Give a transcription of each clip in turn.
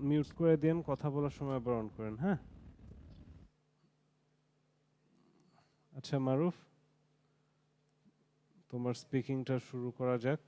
Mute করে দেন, কথা বলার সময় আবার অন করেন, হ্যাঁ? আচ্ছা মারুফ, তোমার স্পিকিংটা শুরু করা যাক।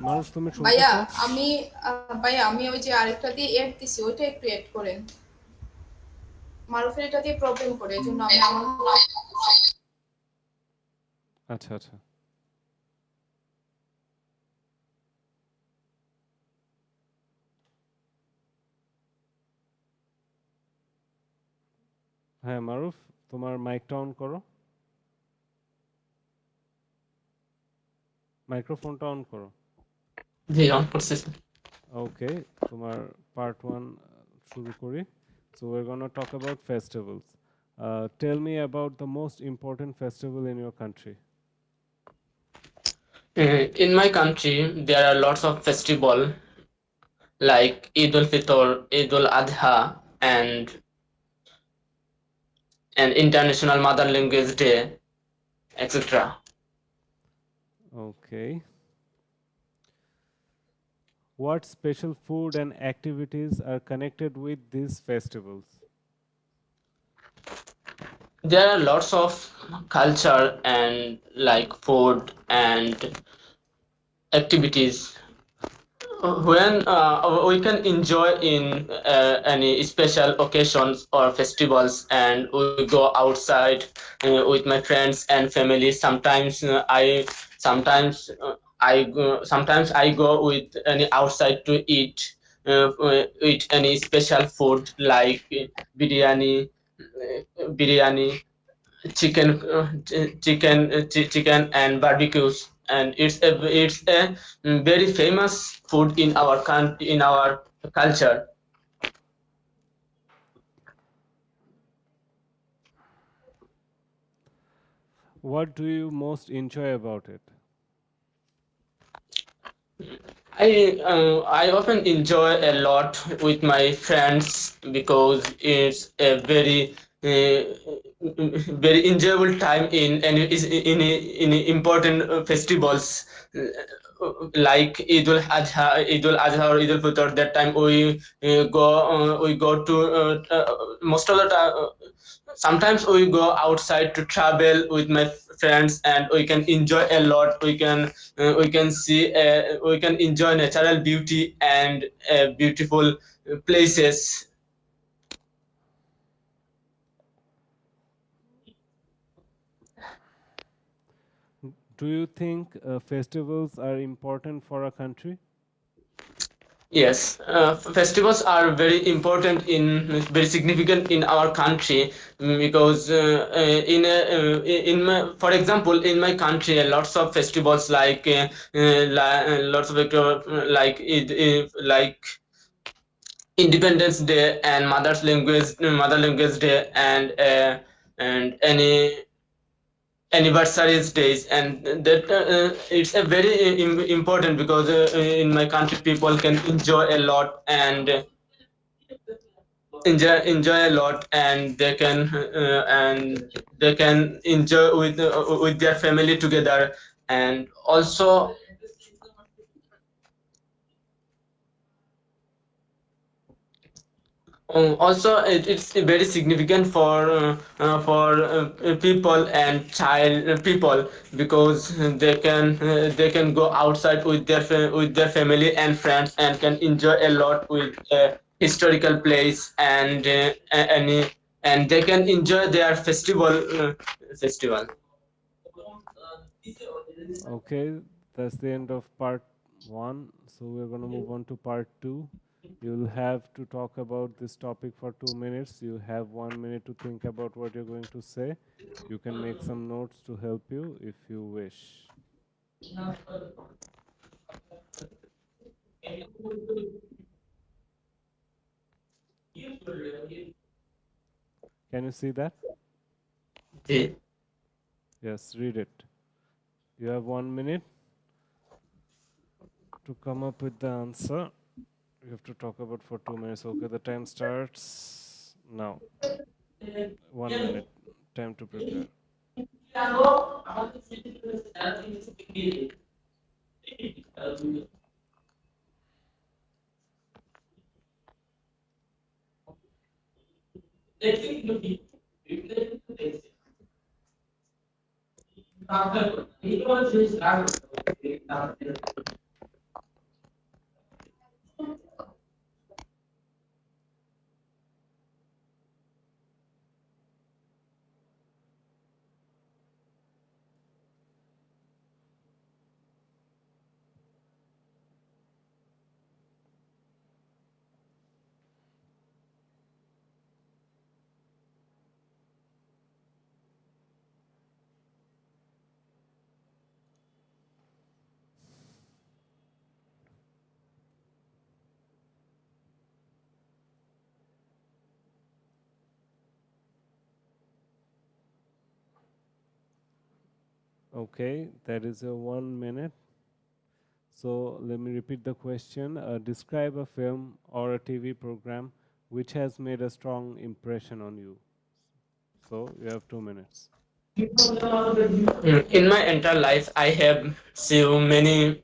মারুফ তুমি ভাইয়া শুনতেছো? আমি ভাইয়া আমি ওই যে আরেকটা দিয়ে এড দিছি, ওইটা একটু এড করেন। মারুফের এটা দিয়ে প্রবলেম করে, এই জন্য আমি আমার আচ্ছা আচ্ছা, হ্যাঁ মারুফ, তোমার মাইকটা অন করো, মাইক্রোফোনটা অন করো। জি অন করতেছি। ওকে, তোমার পার্ট 1 শুরু করি। So we're going to talk about festivals. Tell me about the most important festival in your country. In my country, there are lots of festival like Eid ul Fitr, Eid ul Adha, and International Mother Language Day, etc. Okay. What special food and activities are connected with these festivals? There are lots of culture and like food and activities when we can enjoy in any special occasions or festivals, and we go outside with my friends and family. Sometimes I go with any outside to eat any special food like biryani, chicken and barbecues, and it's a very famous food in our in our culture. What do you most enjoy about it? I often enjoy a lot with my friends because it's a very enjoyable time in any in important festivals like Eid ul Adha or Eid ul Fitr. That time we go to most of the time. Sometimes we go outside to travel with my friends, and we can enjoy a lot. We can enjoy natural beauty and beautiful places. Do you think festivals are important for a country? Yes, festivals are very important very significant in our country, because for example, in my country, lots of festivals lots of like Independence Day and Mother Language Day, and any anniversaries days, and that it's a very important because in my country people can enjoy a lot and enjoy a lot, and they can enjoy with their family together. And also it's very significant for people and child people, because they can go outside with with their family and friends, and can enjoy a lot with historical place, and they can enjoy their festival. Okay, that's the end of part 1. So we're going to move on to part 2. You'll have to talk about this topic for 2 minutes. You have 1 minute to think about what you're going to say. You can make some notes to help you if you wish. Can you see that? Eh, Yes, read it. You have 1 minute to come up with the answer. You have to talk about for 2 minutes. Okay, the time starts now. 1 minute. Time to prepare. Okay, that is a 1 minute. So let me repeat the question. Describe a film or a TV program which has made a strong impression on you. So you have 2 minutes. In my entire life, I have seen many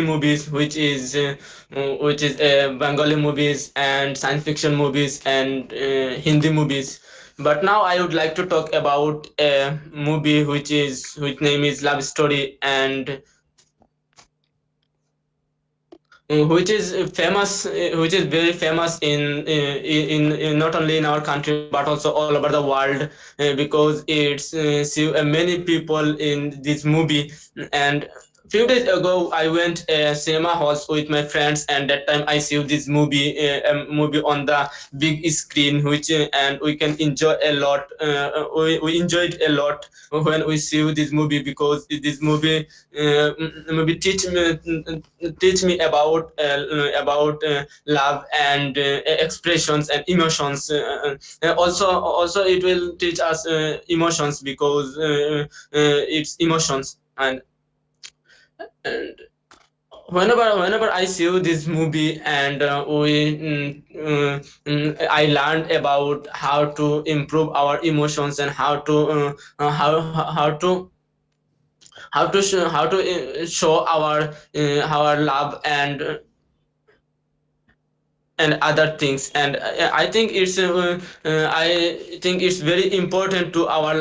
movies which is Bengali movies and science fiction movies and Hindi movies. But now I would like to talk about a movie which name is Love Story, and which is famous, which is very famous in not only in our country but also all over the world, because it's see many people in this movie. And few days ago I went cinema halls with my friends, and that time I see this movie on the big screen, which and we can enjoy a lot. We enjoyed a lot when we see this movie, because this movie teach me about love and expressions and emotions. Also it will teach us emotions, because it's emotions. And whenever I see this movie, and I learned about how to improve our emotions, and how to show our love and other things. And I think it's very important to our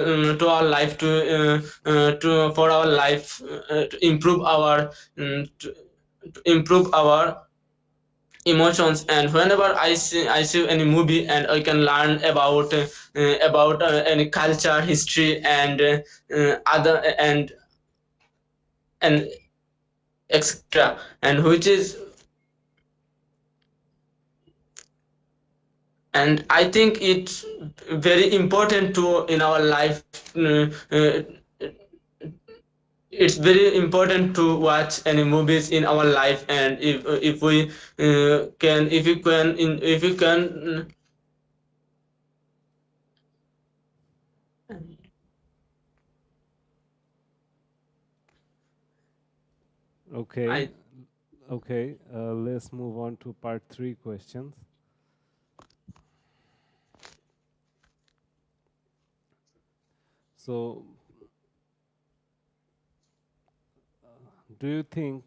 life, to for our life, to improve our emotions. And whenever I see any movie, and I can learn about any culture, history, and other and etc. And which is and I think it's very important to in our life. It's very important to watch any movies in our life. And if we can if you can in if you can Okay. I Okay. Let's move on to part three questions. So, do you think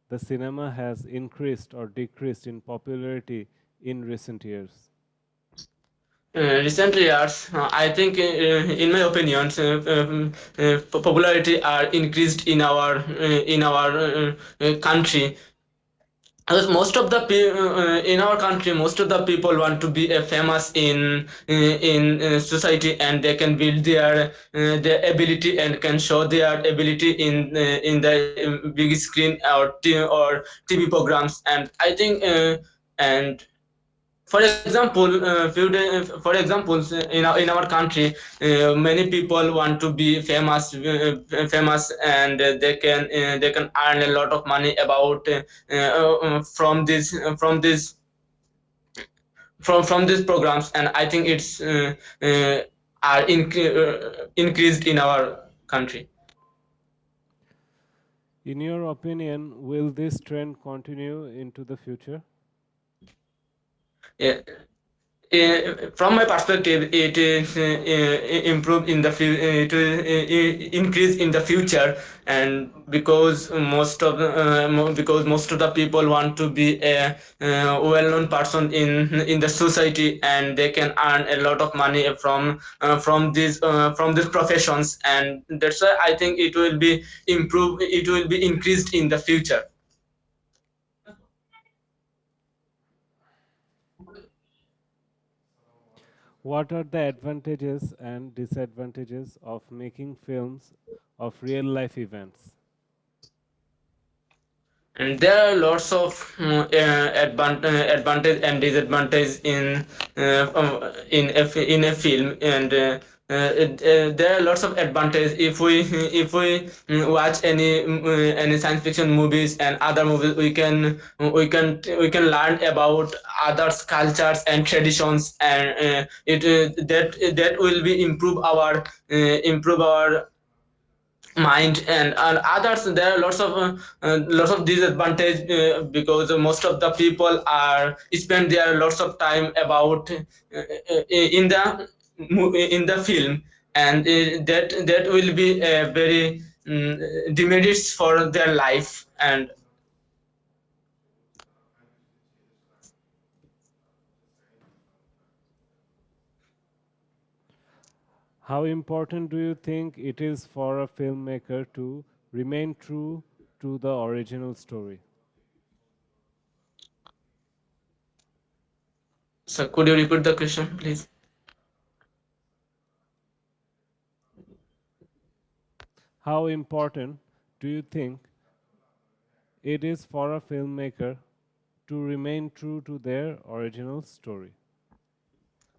the cinema has increased or decreased in popularity in recent years? recently years, I think in my opinion, popularity are increased in our country. Because most of the in our country, most of the people want to be famous in society, and they can build their ability and can show their ability in the big screen or TV programs. And I think and for example, for examples, in our country, many people want to be famous, and they can earn a lot of money about from these programs. And I think it's increased in our country. In your opinion, will this trend continue into the future? Yeah. From my perspective, it is improve in the it will increase in the future, and because because most of the people want to be a well-known person in the society, and they can earn a lot of money from these professions, and that's why I think it will be it will be increased in the future. What are the advantages and disadvantages of making films of real life events? And there are lots of advantage and disadvantage in a film, and there are lots of advantage if we watch any science fiction movies and other movies. We can learn about others cultures and traditions, and it that will be improve our mind, and others. There are lots of disadvantage, because most of the people are spend their lots of time about in the film, and that will be a very demerits for their life. And How important do you think it is for a filmmaker to remain true to the original story? so could you repeat the question, please? How important do you think it is for a filmmaker to remain true to their original story?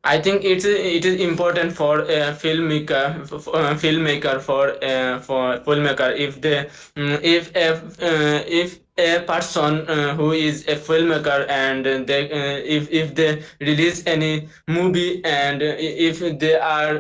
I think it is important for a for filmmaker, if they if a person who is a filmmaker, and they if they release any movie, and if they are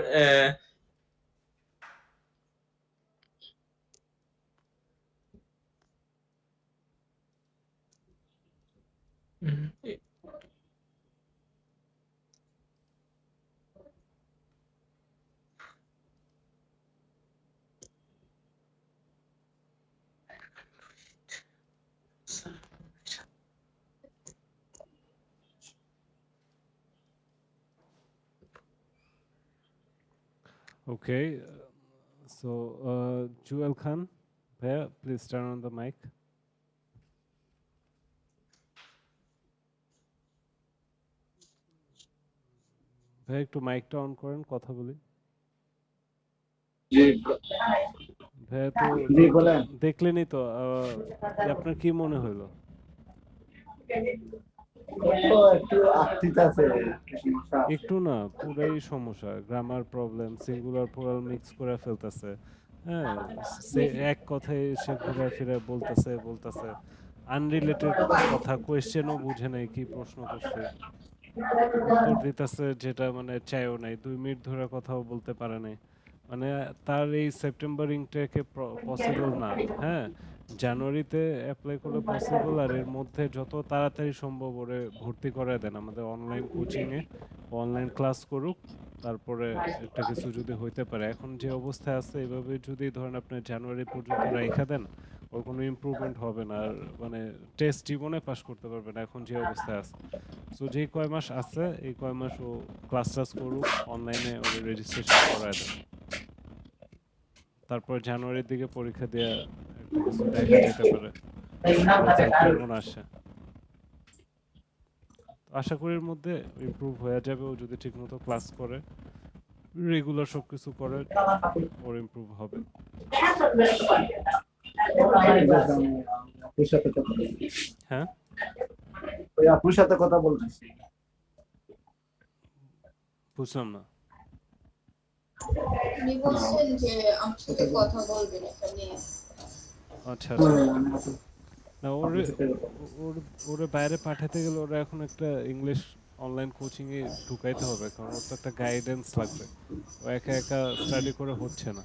Okay, Jewel Khan, Bhaiya, please turn on the mic. ভাই একটু মাইকটা on করেন, কথা বলি। জি ভাইয়া তো জি বলেন। দেখলেনই তো, আপনার কি মনে হইলো? তো একটু আস্তিত আছে, সমস্যা আছে। একটু না, পুরাই সমস্যা। Grammar problem, singular plural mix করে ফেলতেছে। হ্যাঁ, সে এক কথায় সে ঘুরায় ফিরায় বলতেছে আনরিলেটেড কথা, কোয়েশ্চেনও বুঝে নাই কি প্রশ্ন করছে, উত্তর দিতেছে যেটা মানে চাইও নাই, 2 মিনিট ধরে কথাও বলতে পারে নাই। মানে তার এই সেপ্টেম্বর ইনটেকে পসিবল না। হ্যাঁ, জানুয়ারিতে অ্যাপ্লাই করলে পসিবল, আর এর মধ্যে যত তাড়াতাড়ি সম্ভব ওরে ভর্তি করে দেন আমাদের অনলাইন কোচিংয়ে, অনলাইন ক্লাস করুক, তারপরে একটা কিছু যদি হইতে পারে। এখন যে অবস্থায় আছে এভাবে যদি ধরেন আপনি জানুয়ারি পর্যন্ত রাইখা দেন, ওর কোনো ইমপ্রুভমেন্ট হবে না, আর মানে টেস্ট জীবনে পাস করতে পারবে না এখন যে অবস্থায় আছে। সো যে কয় মাস আছে এই কয় মাস ও ক্লাস টাস করুক, অনলাইনে ওর রেজিস্ট্রেশন করায় দেন, তারপর জানুয়ারির দিকে পরীক্ষা দেওয়া একটা কিছু দেখা যেতে পারে, রেজাল্ট কেমন আসে। আশা করি এর মধ্যে ইমপ্রুভ হয়ে যাবে, ও যদি ঠিকমতো ক্লাস করে, রেগুলার সব কিছু করে, ওর ইমপ্রুভ হবে। আপুর সাথে কথা বলছি। হ্যাঁ, ওই আপুর সাথে কথা বলতেছি। বুঝলাম না। উনি বলছেন যে আমার সাথে কথা বলবেন এটা নিয়ে। আচ্ছা আচ্ছা, হুম, না আপুর ওরে সাথে কথা ওর ওরে বাইরে পাঠাতে গেলে ওরা এখন একটা ইংলিশ অনলাইন কোচিং এ ঢুকাইতে হবে, কারণ ওর তো একটা গাইডেন্স লাগবে, ও একা একা স্টাডি করে হচ্ছে না।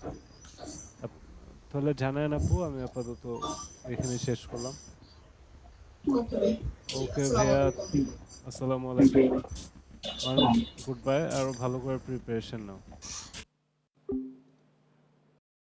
তাহলে জানায়েন আপু, আমি আপাতত এখানে শেষ করলাম। ওকে ভাই, ঠিক ওকে আছে, ভাইয়া, আসসালামু আলাইকুম। আসসালামু থ্যাংক আলাইকুম। ইউ। মারুফ, গুড বাই, আরো ভালো করে প্রিপারেশন নাও।